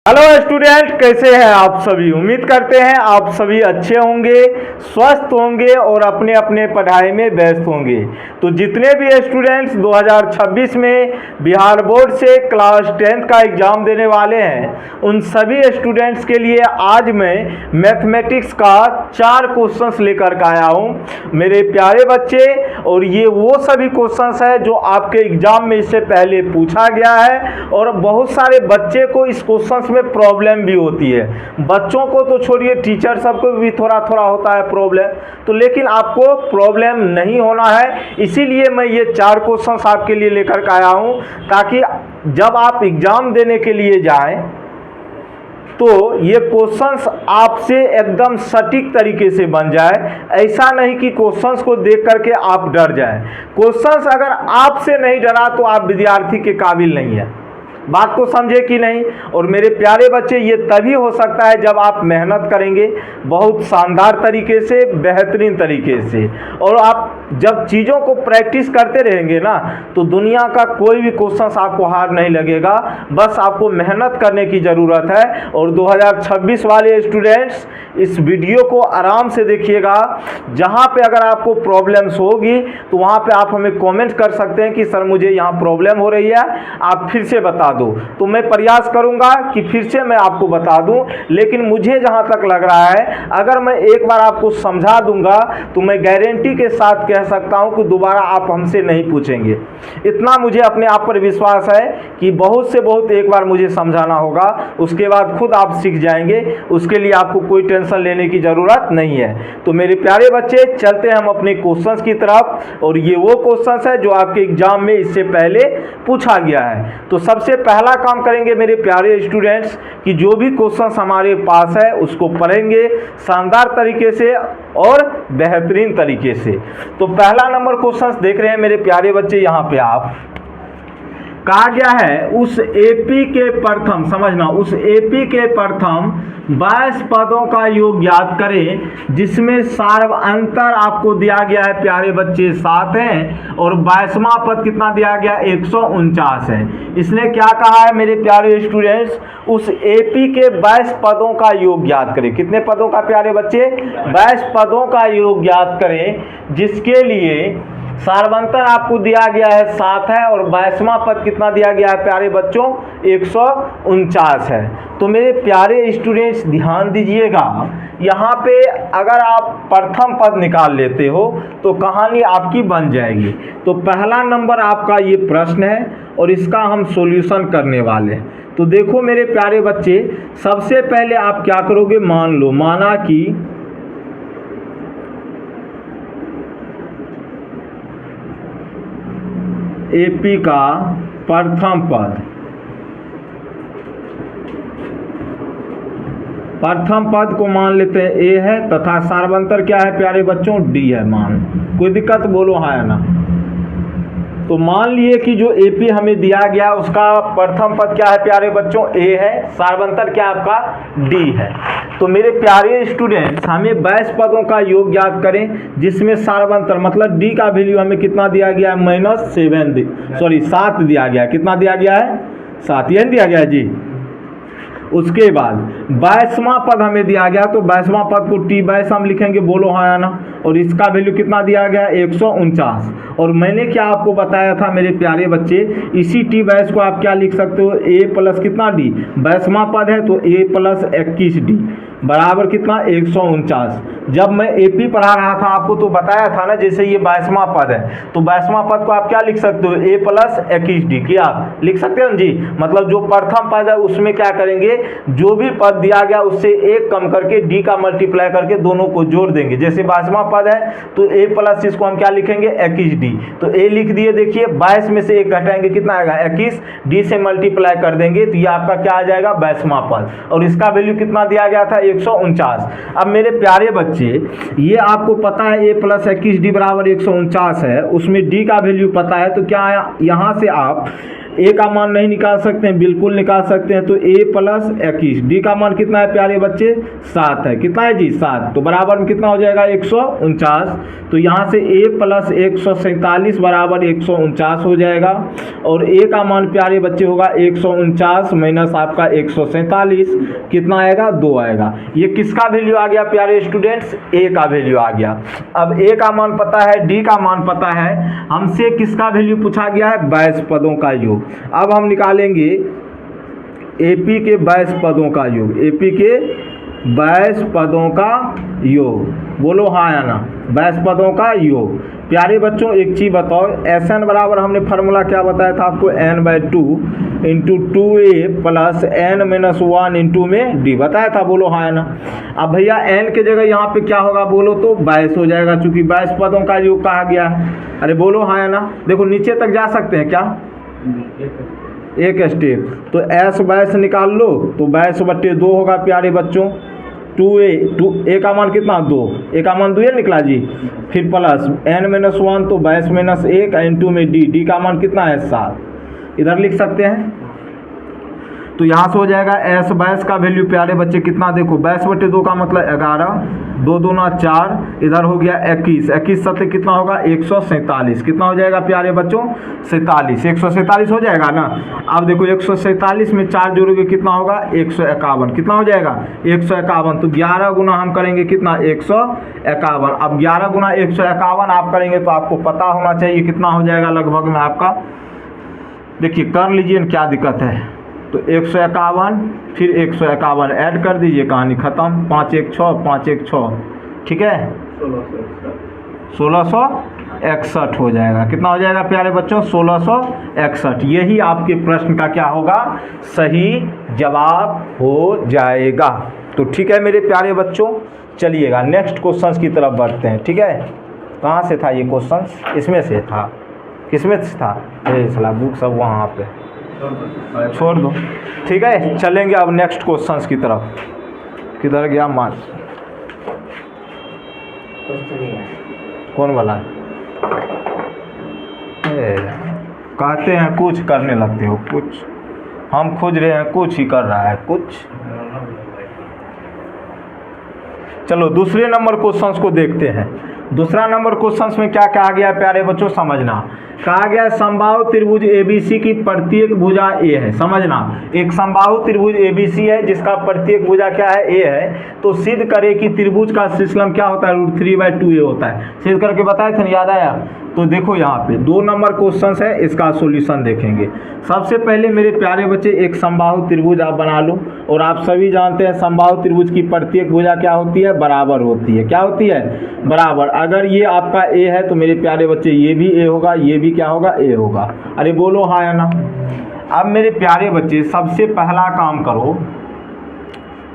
Hello student, कैसे हैं आप सभी। उम्मीद करते हैं आप सभी अच्छे होंगे, स्वस्थ होंगे और अपने अपने पढ़ाई में व्यस्त होंगे। तो जितने भी स्टूडेंट्स 2026 में बिहार बोर्ड से क्लास 10th का एग्ज़ाम देने वाले हैं, उन सभी स्टूडेंट्स के लिए आज मैं मैथमेटिक्स का 4 क्वेश्चंस लेकर के आया हूँ मेरे प्यारे बच्चे। और ये वो सभी क्वेश्चंस है जो आपके एग्ज़ाम में इससे पहले पूछा गया है और बहुत सारे बच्चे को इस क्वेश्चंस में प्रॉब्लम भी होती है। बच्चों को तो छोड़िए, टीचर सबको भी थोड़ा थोड़ा होता है प्रॉब्लम, तो लेकिन आपको प्रॉब्लम नहीं होना है। इसीलिए मैं ये 4 क्वेश्चंस आपके लिए लेकर के आया हूँ, ताकि जब आप एग्ज़ाम देने के लिए जाएं तो ये क्वेश्चंस आपसे एकदम सटीक तरीके से बन जाए। ऐसा नहीं कि क्वेश्चंस को देख करके आप डर जाएं। क्वेश्चंस अगर आपसे नहीं डरा तो आप विद्यार्थी के काबिल नहीं है। बात को समझे कि नहीं। और मेरे प्यारे बच्चे, ये तभी हो सकता है जब आप मेहनत करेंगे बहुत शानदार तरीके से, बेहतरीन तरीके से, और आप जब चीज़ों को प्रैक्टिस करते रहेंगे ना, तो दुनिया का कोई भी क्वेश्चन आपको हार्ड नहीं लगेगा। बस आपको मेहनत करने की ज़रूरत है। और 2026 वाले स्टूडेंट्स इस वीडियो को आराम से देखिएगा। जहाँ पे अगर आपको प्रॉब्लम्स होगी तो वहाँ पे आप हमें कमेंट कर सकते हैं कि सर मुझे यहाँ प्रॉब्लम हो रही है, आप फिर से बता दो। तो मैं प्रयास करूंगा कि फिर से मैं आपको बता दूं, लेकिन मुझे जहां तक लग रहा है अगर मैं एक बार आपको समझा दूंगा तो मैं गारंटी के साथ कह सकता हूं कि दोबारा आप हमसे नहीं पूछेंगे। इतना मुझे अपने आप पर विश्वास है कि बहुत से बहुत एक बार मुझे समझाना होगा, उसके बाद खुद आप सीख जाएंगे। उसके लिए आपको कोई टेंशन लेने की ज़रूरत नहीं है। तो मेरे प्यारे बच्चे, चलते हैं हम अपने क्वेश्चंस की तरफ। और ये वो क्वेश्चंस है जो आपके एग्जाम में इससे पहले पूछा गया है। तो सबसे पहला काम करेंगे मेरे प्यारे स्टूडेंट्स कि जो भी क्वेश्चंस हमारे पास है उसको पढ़ेंगे शानदार तरीके से और बेहतरीन तरीके से। तो पहला नंबर क्वेश्चंस देख रहे हैं मेरे प्यारे बच्चे। यहाँ पे आप कहा गया है उस एपी के प्रथम, समझना, उस एपी के प्रथम 22 पदों का योग ज्ञात करें जिसमें सार्वअंतर आपको दिया गया है प्यारे बच्चे 7 है और 22वां पद कितना दिया गया 149 है। इसने क्या कहा है मेरे प्यारे स्टूडेंट्स, उस एपी के 22 पदों का योग ज्ञात करें। कितने पदों का प्यारे बच्चे? 22 पदों का योग ज्ञात करें जिसके लिए सार्वंतर आपको दिया गया है 7 है और 22वां पद कितना दिया गया है प्यारे बच्चों 149 है। तो मेरे प्यारे स्टूडेंट्स ध्यान दीजिएगा, यहाँ पे अगर आप प्रथम पद निकाल लेते हो तो कहानी आपकी बन जाएगी। तो पहला नंबर आपका ये प्रश्न है और इसका हम सॉल्यूशन करने वाले हैं। तो देखो मेरे प्यारे बच्चे, सबसे पहले आप क्या करोगे, मान लो, माना कि एपी का प्रथम पद को मान लेते हैं ए है तथा सार्वंतर क्या है प्यारे बच्चों डी है। मान कोई दिक्कत बोलो हाँ या ना। तो मान लिए कि जो एपी हमें दिया गया उसका प्रथम पद क्या है प्यारे बच्चों ए है, सार्वंतर क्या आपका डी है। तो मेरे प्यारे स्टूडेंट्स, हमें 22 पदों का योग ज्ञात करें जिसमें सार्वंतर मतलब डी का वैल्यू हमें कितना दिया गया है -7 दिया गया है। कितना दिया गया है? 7 यही दिया गया है जी। उसके बाद 22वां पद हमें दिया गया, तो 22वां पद को T22 हम लिखेंगे, बोलो हाँ या ना। और इसका वैल्यू कितना दिया गया 149। और मैंने क्या आपको बताया था मेरे प्यारे बच्चे, इसी T22 को आप क्या लिख सकते हो, a प्लस कितना d, 22वां पद है तो a प्लस 21d बराबर कितना 149। जब मैं एपी पढ़ा रहा था आपको तो बताया था ना, जैसे ये 22वां पद है तो 22वां पद को आप क्या लिख सकते हो, a प्लस 21d क्या आप लिख सकते हो जी। मतलब जो प्रथम पद है उसमें क्या करेंगे, जो भी पद दिया गया उससे एक कम करके d का मल्टीप्लाई करके दोनों को जोड़ देंगे। जैसे 22वां पद है तो a प्लस इसको हम क्या लिखेंगे 21d, तो a लिख दिए। देखिए 22 में से 1 घटाएंगे कितना आएगा 21, d से मल्टीप्लाई कर देंगे तो ये आपका क्या आ जाएगा 22वां पद। और इसका वैल्यू कितना दिया गया था 149। अब मेरे प्यारे बच्चे, ये आपको पता है a प्लस 21d बराबर 149 है, उसमें d का वैल्यू पता है, तो क्या यहाँ से आप ए का मान नहीं निकाल सकते हैं, बिल्कुल निकाल सकते हैं। तो ए प्लस 21, डी का मान कितना है प्यारे बच्चे 7 है, कितना है जी 7, तो बराबर में कितना हो जाएगा 149। तो यहाँ से ए प्लस 147 बराबर 149 हो जाएगा, और ए का मान प्यारे बच्चे होगा 149 माइनस आपका 147, कितना आएगा 2 आएगा। ये किसका वैल्यू आ गया प्यारे स्टूडेंट्स, ए का वैल्यू आ गया। अब ए का मान पता है, डी का मान पता है, हमसे किसका वैल्यू पूछा गया है 22 पदों का योग। अब हम निकालेंगे एपी के 22 पदों का योग, एपी के 22 पदों का योग, बोलो हाँ या ना, 22 पदों का योग। प्यारे बच्चों एक चीज़ बताओ, एस एन बराबर हमने फार्मूला क्या बताया था आपको, n/2 into 2a plus n-1 into में d बताया था, बोलो हाँ या ना। अब भैया n के जगह यहाँ पे क्या होगा बोलो तो 22 हो जाएगा, चूंकि 22 पदों का योग कहा गया है। अरे बोलो हाँ या ना, देखो नीचे तक जा सकते हैं क्या, एक स्टेप, तो s 22 निकाल लो तो 22/2 होगा प्यारे बच्चों। 2a का मान कितना 2, a का मान 2 निकला जी, फिर प्लस n-1 तो 22 - 1 इंटू में d का मान कितना है 7, इधर लिख सकते हैं। तो यहाँ से हो जाएगा s 22 का वैल्यू प्यारे बच्चे कितना, देखो 22/2 का मतलब 11, 2 दूना 4, इधर हो गया 21, 21 सत्य कितना होगा 147, कितना हो जाएगा प्यारे बच्चों 47, 147 हो जाएगा ना। अब देखो 147 में 4 जोड़ोगे कितना होगा 151, कितना हो जाएगा 151, तो 11 गुना हम करेंगे कितना 151। अब 11 गुना 151 आप करेंगे तो आपको पता होना चाहिए कितना हो जाएगा लगभग में आपका, देखिए कर लीजिए क्या दिक्कत है। तो 151 फिर 151 ऐड कर दीजिए, कहानी ख़त्म, 5 1 6, 5 1 6, ठीक है 1661 हो जाएगा, कितना हो जाएगा प्यारे बच्चों 1661। यही आपके प्रश्न का क्या होगा सही जवाब हो जाएगा। तो ठीक है मेरे प्यारे बच्चों, चलिएगा नेक्स्ट क्वेश्चन की तरफ बढ़ते हैं, ठीक है। कहाँ से था ये क्वेश्चन, इसमें से था, किसमें से था, ये सला बुक सब वहाँ पे छोड़ दो, ठीक है। चलेंगे अब नेक्स्ट क्वेश्चंस की तरफ, किधर गया मान, कौन वाला है, कहते हैं कुछ करने लगते हो, कुछ हम खोज रहे हैं, कुछ ही कर रहा है कुछ। चलो दूसरे नंबर क्वेश्चंस को देखते हैं। दूसरा नंबर क्वेश्चंस में क्या कहा गया प्यारे बच्चों, समझना। कहा गया समबाहु त्रिभुज ABC की प्रत्येक भुजा A है, समझना। एक समबाहु त्रिभुज ABC है जिसका प्रत्येक भुजा क्या है A है, तो सिद्ध करे कि त्रिभुज का शीर्षलंब क्या होता है √3/2a होता है। सिद्ध करके बताए थे, याद आया। तो देखो यहाँ पे 2 नंबर क्वेश्चन है, इसका सॉल्यूशन देखेंगे। सबसे पहले मेरे प्यारे बच्चे एक समबाहु त्रिभुज आप बना लो, और आप सभी जानते हैं समबाहु त्रिभुज की प्रत्येक भुजा क्या होती है, बराबर होती है। क्या होती है, बराबर। अगर ये आपका A है तो मेरे प्यारे बच्चे ये भी A होगा, ये भी क्या होगा A होगा। अरे बोलो हाँ या ना। अब मेरे प्यारे बच्चे सबसे पहला काम करो,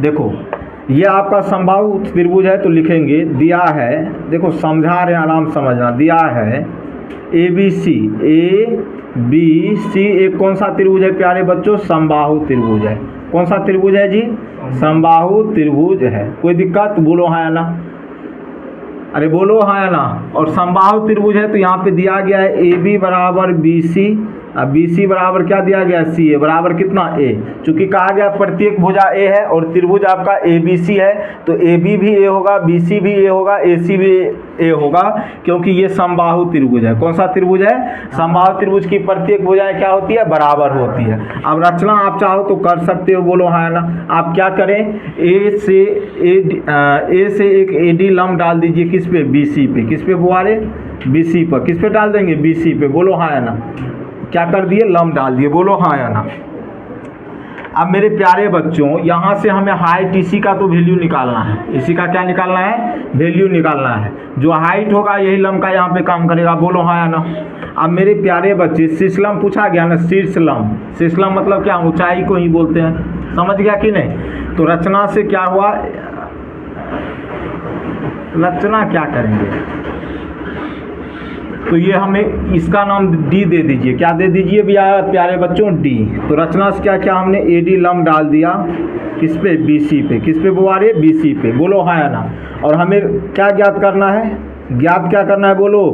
देखो ये आपका समबाहु त्रिभुज है तो लिखेंगे, दिया है, देखो समझा रहे हैं, आराम समझना। दिया है ABC, एक कौन सा त्रिभुज है प्यारे बच्चों, समबाहु त्रिभुज है। कौन सा त्रिभुज है जी, समबाहु त्रिभुज है। कोई दिक्कत, बोलो हाँ या ना। अरे बोलो हाँ या ना। और समबाहु त्रिभुज है तो यहाँ पे दिया गया है AB बराबर BC, अब BC बराबर क्या दिया गया CA बराबर कितना A। चूंकि कहा गया प्रत्येक भुजा A है और त्रिभुज आपका ABC है, तो AB भी A होगा, BC भी A होगा, AC भी A होगा, क्योंकि ये समबाहु त्रिभुज है। कौन सा त्रिभुज है, समबाहु त्रिभुज की प्रत्येक भुजाएं क्या होती है, बराबर होती है। अब रचना आप चाहो तो कर सकते हो, बोलो हाँ ना। आप क्या करें, A से एक AD लंब डाल दीजिए, किस पे, BC पे। किस पे बुआरे, BC पर। किस पे डाल देंगे, BC पे। बोलो हाँ या ना। क्या कर दिए, लंब डाल दिए, बोलो हाँ या ना। अब मेरे प्यारे बच्चों यहाँ से हमें हाइट इसी का तो वैल्यू निकालना है, इसी का क्या निकालना है, वैल्यू निकालना है। जो हाइट होगा यही लंब का यहाँ पे काम करेगा, बोलो हाँ या ना। अब मेरे प्यारे बच्चे शीर्षलंब पूछा गया ना, शीर्षलंब। शीर्षलंब मतलब क्या, ऊंचाई को ही बोलते हैं, समझ गया कि नहीं। तो रचना से क्या हुआ, रचना क्या करेंगे, तो ये हमें इसका नाम D दे दीजिए। क्या दे दीजिए भैया प्यारे बच्चों, D। तो रचना से क्या क्या हमने AD लंब डाल दिया, किस पे, BC पे। किस पे बुआरे, BC पे। बोलो हाँ या ना। और हमें क्या ज्ञात करना है, ज्ञात क्या करना है, बोलो,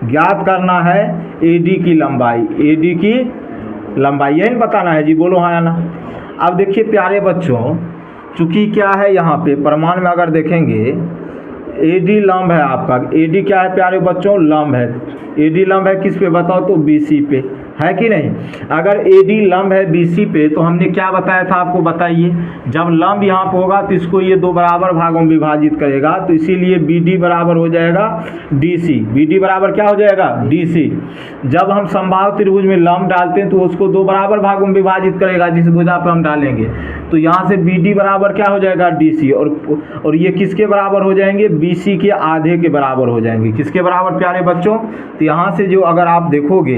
ज्ञात करना है AD की लंबाई, AD की लंबाई, यही बताना है जी, बोलो हाँ या ना। अब देखिए प्यारे बच्चों, चूँकि क्या है यहाँ पे प्रमाण में अगर देखेंगे AD लंब है आपका, AD क्या है प्यारे बच्चों, लंब है। AD लंब है किस पे बताओ तो BC पे, है कि नहीं। अगर AD लंब है BC पे तो हमने क्या बताया था आपको, बताइए। जब लंब यहाँ पे होगा तो इसको ये दो बराबर भागों में विभाजित करेगा, तो इसीलिए BD बराबर हो जाएगा DC। BD बराबर क्या हो जाएगा, DC। जब हम समबाहु त्रिभुज में लंब डालते हैं तो उसको दो बराबर भागों में विभाजित करेगा, जिस भुजा पर हम डालेंगे। तो यहाँ से BD बराबर क्या हो जाएगा, DC। और ये किसके बराबर हो जाएंगे, BC के आधे के बराबर हो जाएंगे। किसके बराबर प्यारे बच्चों, तो यहाँ से जो अगर आप देखोगे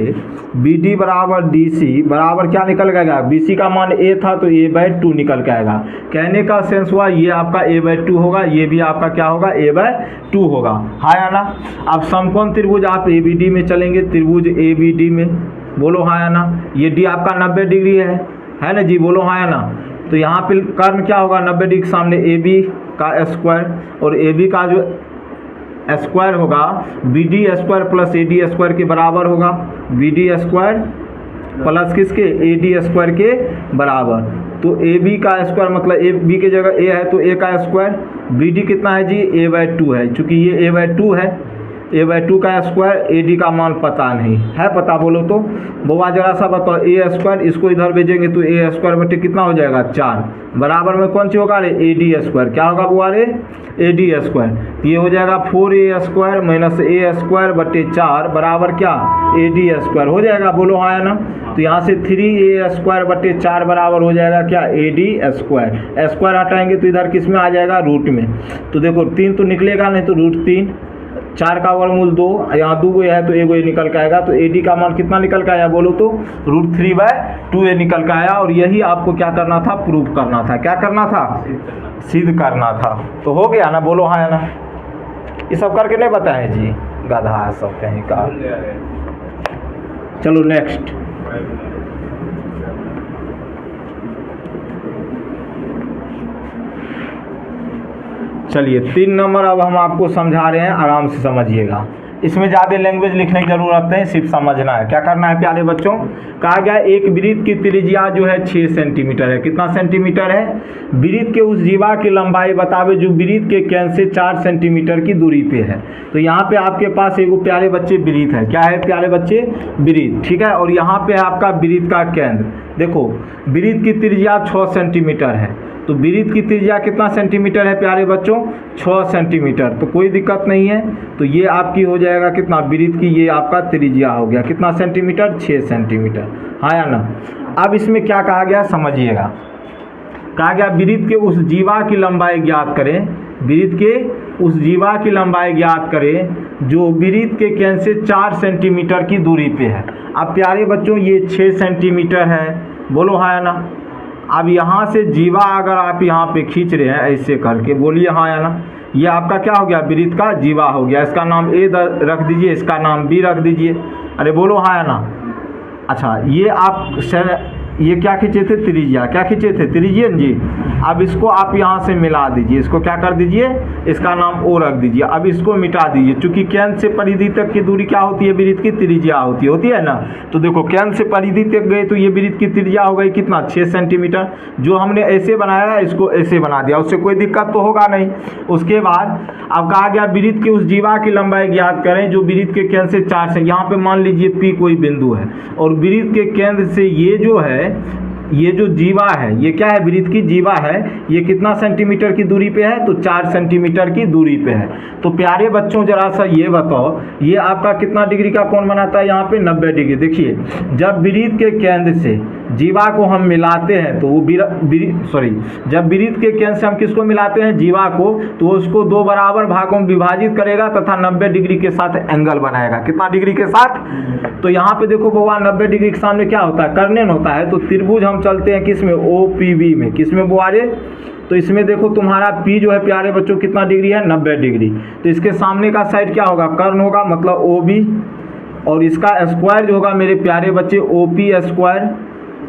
BD बराबर DC बराबर क्या निकल गएगा, BC का मान A था तो A/2 निकल के आएगा। कहने का सेंस हुआ ये आपका A/2 होगा, ये भी आपका क्या होगा, A/2 होगा, हाँ या ना। अब समकोण त्रिभुज आप ABD में चलेंगे, त्रिभुज ABD में, बोलो हाँ या ना। ये D आपका 90 डिग्री है ना जी, बोलो हाँ या ना। तो यहाँ पे कर्ण क्या होगा, 90 डिग्री के सामने AB का स्क्वायर, और AB का जो स्क्वायर होगा BD square plus AD square के बराबर होगा। BD स्क्वायर प्लस किसके, AD स्क्वायर के बराबर। तो AB का स्क्वायर मतलब AB की जगह A है तो A का स्क्वायर, BD कितना है जी, A/2 है। चूँकि ये A/2 है, A/2 का स्क्वायर, AD का मान पता नहीं है, पता बोलो तो बउआ जरा सा बताओ। A स्क्वायर इसको इधर भेजेंगे तो A स्क्वायर बटे कितना हो जाएगा, 4। बराबर में कौन सी होगा रे, AD स्क्वायर। क्या होगा बुआ रे, AD स्क्वायर। ये हो जाएगा 4A square minus A square बटे 4 बराबर क्या, AD स्क्वायर हो जाएगा, बोलो हाँ या ना। तो यहाँ से 3A स्क्वायर बटे 4 बराबर हो जाएगा क्या, AD स्क्वायर। स्क्वायर हटाएंगे तो इधर किस में आ जाएगा, रूट में। तो देखो 3 तो निकलेगा नहीं, तो √3, 4 का वर्गमूल 2, यहाँ 2 है तो 1 निकल के आएगा। तो AD का मान कितना निकल के आया बोलो तो, √3/2A निकल के आया। और यही आपको क्या करना था, प्रूफ करना था। क्या करना था, सिद्ध करना था। तो हो गया ना, बोलो हाँ या ना। ये सब करके नहीं बताए जी, गधा सब कहीं का। चलो नेक्स्ट, चलिए 3 नंबर अब हम आपको समझा रहे हैं, आराम से समझिएगा। इसमें ज़्यादा लैंग्वेज लिखने की ज़रूरत नहीं, सिर्फ समझना है। क्या करना है प्यारे बच्चों, कहा गया एक वृत्त की त्रिज्या जो है 6 सेंटीमीटर है। कितना सेंटीमीटर है, वृत्त के उस जीवा की लंबाई बतावे जो वृत्त के केंद्र से 4 सेंटीमीटर की दूरी पे है। तो यहाँ पे आपके पास एक प्यारे बच्चे वृत्त है, क्या है प्यारे बच्चे, वृत्त, ठीक है। और यहाँ पे आपका वृत्त का केंद्र, देखो वृत्त की त्रिज्या 6 सेंटीमीटर है, तो वृत्त की त्रिज्या कितना सेंटीमीटर है प्यारे बच्चों, 6 सेंटीमीटर। तो कोई दिक्कत नहीं है, तो ये आपकी हो जाएगा कितना, वृत्त की ये आपका त्रिज्या हो गया कितना सेंटीमीटर, 6 सेंटीमीटर, हाँ या ना। अब इसमें क्या कहा गया समझिएगा, कहा गया वृत्त के उस जीवा की लंबाई ज्ञात करें, वृत्त के उस जीवा की लंबाई ज्ञात करें जो वृत्त के केंद्र से 4 सेंटीमीटर की दूरी पे है। अब प्यारे बच्चों ये 6 सेंटीमीटर है, बोलो हाँ या ना। अब यहाँ से जीवा अगर आप यहाँ पे खींच रहे हैं ऐसे करके, बोलिए हाँ या ना। ये आपका क्या हो गया, वृत्त का जीवा हो गया। इसका नाम A रख दीजिए, इसका नाम B रख दीजिए। अरे बोलो हाँ या ना। अच्छा ये आप ये क्या खींचे थे, त्रिज्या, क्या खींचे थे, त्रिज्या जी। अब इसको आप यहाँ से मिला दीजिए, इसको क्या कर दीजिए, इसका नाम O रख दीजिए। अब इसको मिटा दीजिए, चूंकि केंद्र से परिधि तक की दूरी क्या होती है, वृत्त की त्रिज्या होती है ना। तो देखो केंद्र से परिधि तक गए तो ये वृत्त की त्रिज्या हो गई कितना, 6 सेंटीमीटर। जो हमने ऐसे बनाया इसको ऐसे बना दिया, उससे कोई दिक्कत तो होगा नहीं। उसके बाद अब कहा गया वृत्त के उस जीवा की लंबाई ज्ञात करें जो वृत्त के केंद्र से 4 से, यहाँ पे मान लीजिए P कोई बिंदु है और वृत्त के केंद्र से ये जो है, ये जो जीवा है, ये क्या है, वृत्त की जीवा है, ये कितना सेंटीमीटर की दूरी पे है, तो 4 सेंटीमीटर की दूरी पे है। तो प्यारे बच्चों जरा सा ये बताओ, ये आपका कितना डिग्री का कोण बनाता है, यहाँ पे 90 डिग्री। देखिए जब वृत्त के केंद्र से जीवा को हम मिलाते हैं तो वो जब वृत्त के केंद्र से हम किसको मिलाते हैं, जीवा को, तो उसको 2 बराबर भागों में विभाजित करेगा तथा 90 डिग्री के साथ एंगल बनाएगा। कितना डिग्री के साथ, तो यहाँ पे देखो बउआ 90 डिग्री के सामने क्या होता है, कर्णन होता है। तो त्रिभुज हम चलते हैं किस में, OPB में, किस में बुआरे, तो इसमें देखो तुम्हारा P जो है प्यारे बच्चों कितना डिग्री है, 90 डिग्री। तो इसके सामने का साइड क्या होगा, कर्ण होगा, मतलब OB, और इसका स्क्वायर जो होगा मेरे प्यारे बच्चे OP square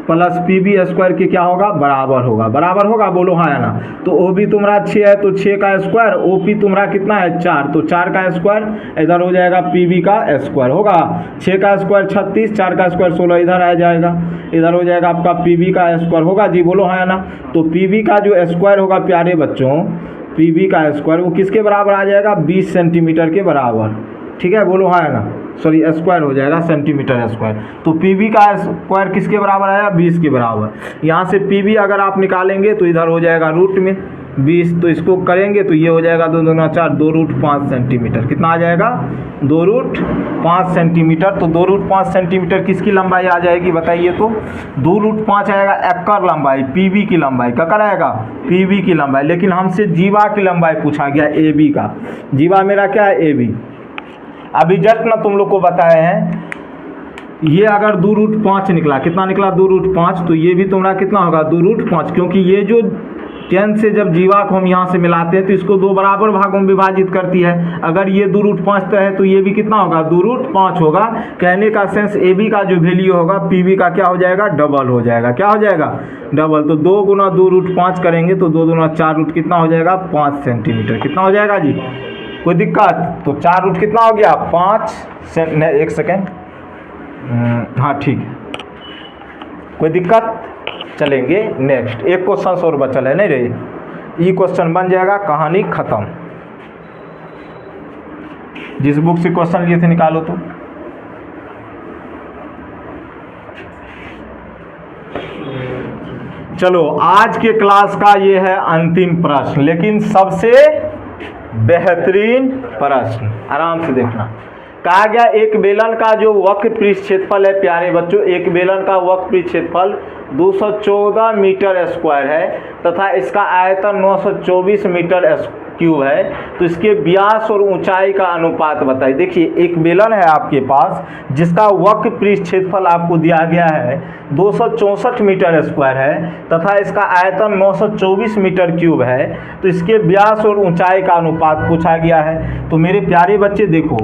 plus P B square के क्या होगा, बराबर होगा। बराबर होगा, बोलो हाँ या ना। तो ओ बी तुम्हारा 6 है तो 6 का स्क्वायर, ओ पी तुम्हारा कितना है 4, तो 4 का स्क्वायर, इधर हो जाएगा पी बी का स्क्वायर होगा। 6 का स्क्वायर 36, 4 का स्क्वायर 16, इधर आ जाएगा, इधर हो जाएगा आपका पी बी का स्क्वायर होगा जी, बोलो हाँ या ना। तो पी बी का जो स्क्वायर होगा प्यारे बच्चों, पी बी का स्क्वायर वो किसके बराबर आ जाएगा, 20 सेंटीमीटर के बराबर। ठीक है, बोलो हाँ या ना। सॉरी, स्क्वायर हो जाएगा, सेंटीमीटर स्क्वायर। तो पी बी का स्क्वायर किसके बराबर आया, 20 के बराबर। यहाँ से पी बी अगर आप निकालेंगे तो इधर हो जाएगा रूट में 20, तो इसको करेंगे तो ये हो जाएगा 2 दूना 4, 2 रूट 5 सेंटीमीटर। कितना आ जाएगा, 2 रूट 5 सेंटीमीटर। तो 2 रूट 5 सेंटीमीटर किसकी लंबाई आ जाएगी बताइए, तो 2 रूट 5 आएगा एकर लंबाई, पी बी की लंबाई। ककर आएगा, पी बी की लंबाई। लेकिन हमसे जीवा की लंबाई पूछा गया, ए बी का। जीवा मेरा क्या है, ए बी। अभी जस्ट ना तुम लोग को बताए हैं, ये अगर 2 रूट 5 निकला, कितना निकला, 2 रूट 5, तो ये भी तुम्हारा कितना होगा, 2 रूट 5। क्योंकि ये जो 10 से जब जीवा को हम यहाँ से मिलाते हैं तो इसको 2 बराबर भागों में विभाजित करती है। अगर ये 2 रूट 5 है तो ये भी कितना होगा, 2 रूट 5 होगा। कहने का सेंस ए बी का जो वैल्यू होगा पी बी का क्या हो जाएगा, डबल हो जाएगा। क्या हो जाएगा, डबल। तो 2 गुना 2 रूट 5 करेंगे तो 2 दूना 4 रूट कितना हो जाएगा, 5 सेंटीमीटर। कितना हो जाएगा जी, कोई दिक्कत, तो 4 रूट कितना हो गया, 5 एक सेकेंड, हाँ ठीक है, कोई दिक्कत। चलेंगे नेक्स्ट, एक क्वेश्चन और बचल है, नहीं रे, ये क्वेश्चन बन जाएगा, कहानी खत्म। जिस बुक से क्वेश्चन लिए थे निकालो तो। चलो, आज के क्लास का ये है अंतिम प्रश्न, लेकिन सबसे बेहतरीन प्रश्न, आराम से देखना। कहा गया एक बेलन का जो वक्र पृष्ठ क्षेत्रफल है प्यारे बच्चों, एक बेलन का वक्र पृष्ठ क्षेत्रफल 214 मीटर स्क्वायर है तथा इसका आयतन 924 मीटर क्यूब है, तो इसके व्यास और ऊंचाई का अनुपात बताइए। देखिए, एक बेलन है आपके पास जिसका वक्र पृष्ठ क्षेत्रफल आपको दिया गया है 264 मीटर स्क्वायर है तथा इसका आयतन 924 मीटर क्यूब है, तो इसके व्यास और ऊंचाई का अनुपात पूछा गया है। तो मेरे प्यारे बच्चे देखो,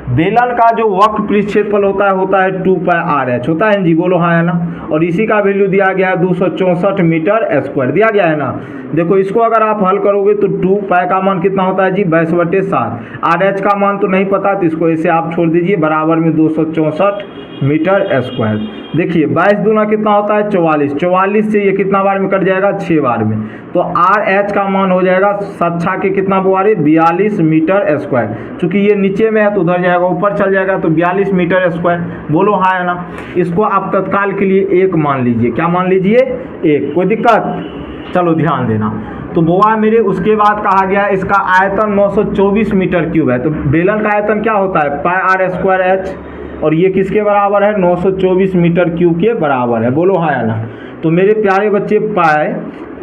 बेलन का जो वक्र पृष्ठ क्षेत्रफल होता है 2 पाई आर एच होता है जी, बोलो हाँ है ना। और इसी का वैल्यू दिया गया है 264 मीटर स्क्वायर दिया गया है ना। देखो, इसको अगर आप हल करोगे तो 2 पाई का मान कितना होता है जी, 22/7। आर एच का मान तो नहीं पता, तो इसको ऐसे आप छोड़ दीजिए, बराबर में 264 मीटर स्क्वायर। देखिए 22 दूना कितना होता है 44, 44 से ये कितना बार में कट जाएगा, 6 बार में। तो आर एच का मान हो जाएगा 7 के कितना बुआरे 42 मीटर स्क्वायर। चूंकि ये नीचे में है तो उधर जाएगा, ऊपर चल जाएगा, तो 42 मीटर स्क्वायर। बोलो हाँ है ना। इसको आप तत्काल के लिए 1 मान लीजिए। क्या मान लीजिए, 1। कोई दिक्कत, चलो ध्यान देना। तो बोआ मेरे, उसके बाद कहा गया इसका आयतन 924 मीटर क्यूब है। तो बेलन का आयतन क्या होता है, पाई आर स्क्वायर एच, और ये किसके बराबर है, 924 मीटर क्यूब के बराबर है। बोलो हाँ या ना। तो मेरे प्यारे बच्चे, पाई,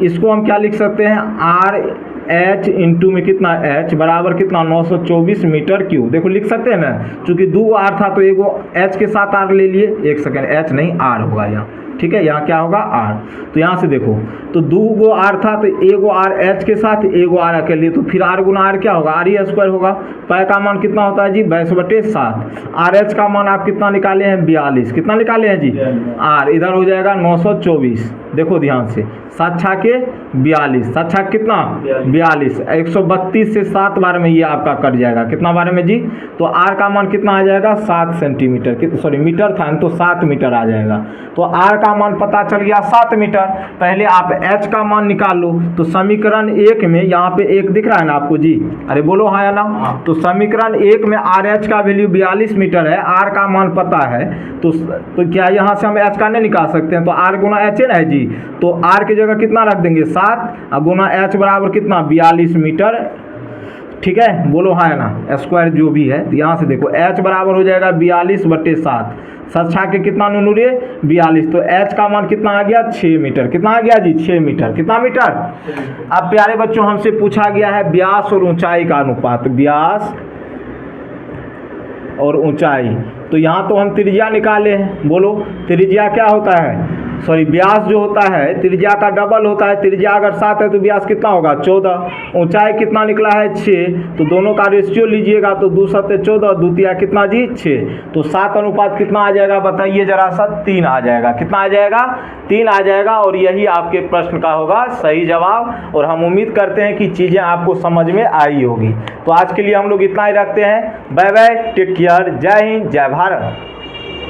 इसको हम क्या लिख सकते हैं, आर एच इंटू में कितना एच बराबर कितना 924 मीटर क्यूब। देखो लिख सकते हैं ना, चूंकि 2 आर था तो एगो एच के साथ आर ले लिए, 1 सेकेंड, एच नहीं आर होगा यहाँ, ठीक है। यहाँ क्या होगा, आर। तो यहाँ से देखो, तो 2 गो आर था तो एगो आर एच के साथ, एगो आर अकेले, तो फिर आर गुना आर क्या होगा, आर ही स्क्वायर होगा। पाई का मान कितना होता है जी, 22/7। आर एच का मान आप कितना निकाले हैं, 42। कितना निकाले हैं जी, आर, इधर हो जाएगा 924। देखो ध्यान से, 7 छाके 42, 7 छाक कितना 42, 132 से 7 बार में ये आपका कट जाएगा। कितना बार में जी, तो आर का मान कितना आ जाएगा, 7 सेंटीमीटर, सॉरी मीटर था तो 7 मीटर आ जाएगा। तो आर का मान पता चल गया 7 मीटर। पहले आप एच का मान निकाल लो। तो समीकरण 1 में, यहाँ पे 1 दिख रहा है ना आपको जी, अरे बोलो हाँ या ना। तो समीकरण 1 में आर एच का वैल्यू 42 मीटर है, आर का मान पता है, तो क्या यहाँ से हम एच का नहीं निकाल सकते हैं, तो आर गुना एच है जी। तो आर की जगह कितना रख देंगे, 7, गुना एच बराबर कितना 42 मीटर, ठीक है। बोलो हाँ है ना, स्क्वायर जो भी है। तो यहाँ से देखो एच बराबर हो जाएगा 42/7, 7 छाके कितना नूरे 42, तो एच का मान कितना आ गया 6 मीटर। कितना आ गया जी, 6 मीटर। कितना मीटर। अब प्यारे बच्चों हमसे पूछा गया है व्यास और ऊंचाई का अनुपात, व्यास और ऊंचाई। तो यहाँ तो हम त्रिज्या निकाले हैं, बोलो त्रिज्या क्या होता है, सॉरी व्यास जो होता है त्रिज्या का डबल होता है। त्रिज्या अगर 7 है तो व्यास कितना होगा 14। ऊंचाई कितना निकला है 6, तो दोनों का रेशियो लीजिएगा तो 2 7 14, द्वितीय कितना जी 6, तो 7 अनुपात कितना आ जाएगा बताइए जरा सा 3 आ जाएगा। कितना आ जाएगा 3 आ जाएगा। और यही आपके प्रश्न का होगा सही जवाब। और हम उम्मीद करते हैं कि चीज़ें आपको समझ में आई होगी। तो आज के लिए हम लोग इतना ही रखते हैं। बाय बाय, टेक केयर, जय हिंद, जय भारत।